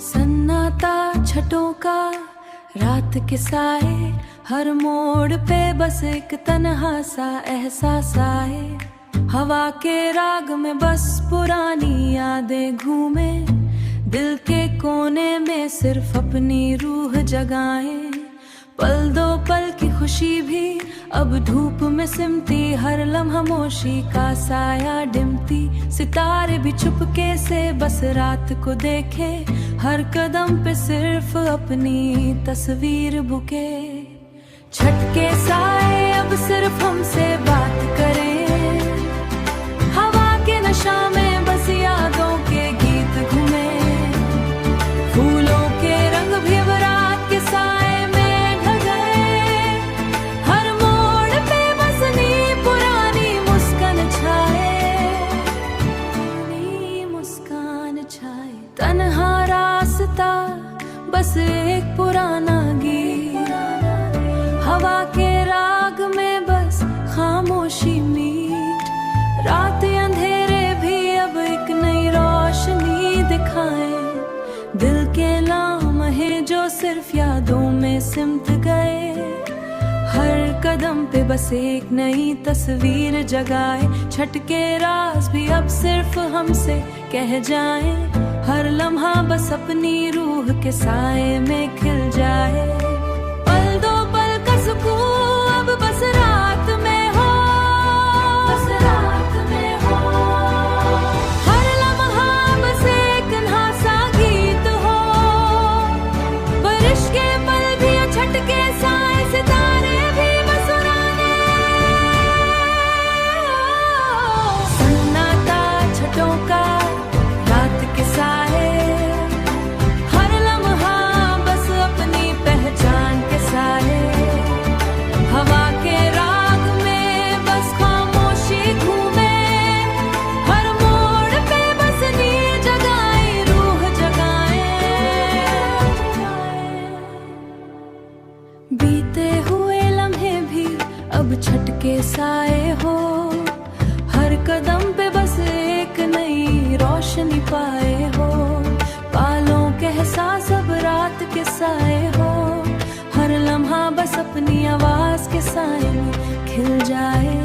सन्नाटा छठों का रात के साए, हर मोड़ पे बस एक तन्हा सा एहसास आए। हवा के राग में बस पुरानी यादें घूमे, दिल के कोने में सिर्फ अपनी रूह जगाए। पल दो पल की खुशी भी अब धूप में सिमटी, हर लम्हा खामोशी का साया डिमती। सितारे भी चुपके से बस रात को देखे, हर कदम पे सिर्फ अपनी तस्वीर बुके। छठ के साए अब सिर्फ हमसे बात करें, हवा के नशा में बस यादों के गीत घूमे। फूलों के रंग भी अब रात के साए में ढल गए, हर मोड़ पे बस नी पुरानी मुस्कान छाए, मुस्कान छाए। तन्हा रास्ता बस एक पुराना गीत, हवा के राग में बस खामोशी मीट। रात अंधेरे भी अब एक नई रोशनी दिखाए, दिल के लम्हे जो सिर्फ यादों में सिमट गए। हर कदम पे बस एक नई तस्वीर जगाए, छठ के राज भी अब सिर्फ हमसे कह जाए। हर लम्हा बस अपनी रूह के साए में खिल जाए। पल दो पल का सुकून अब बस रात में हो, बस रात में हो। हर लम्हा बस एक नन्हा सा गीत हो, बारिश के पल भी छठ के साए, सितारे भी मुस्कुराने। सन्नाटा छठों का रात के साए, हर लम्हा बस अपनी पहचान के साए। हवा के राग में बस खामोशी घूमे, हर मोड़ पे बस नींद जगाए, रूह जगाए। बीते हुए लम्हे भी अब छठ के साए हो, हर कदम पे बस एक नई रोशनी पाए हो। पालों के एहसास अब रात के साए हो, हर लम्हा बस अपनी आवाज के साए में खिल जाए।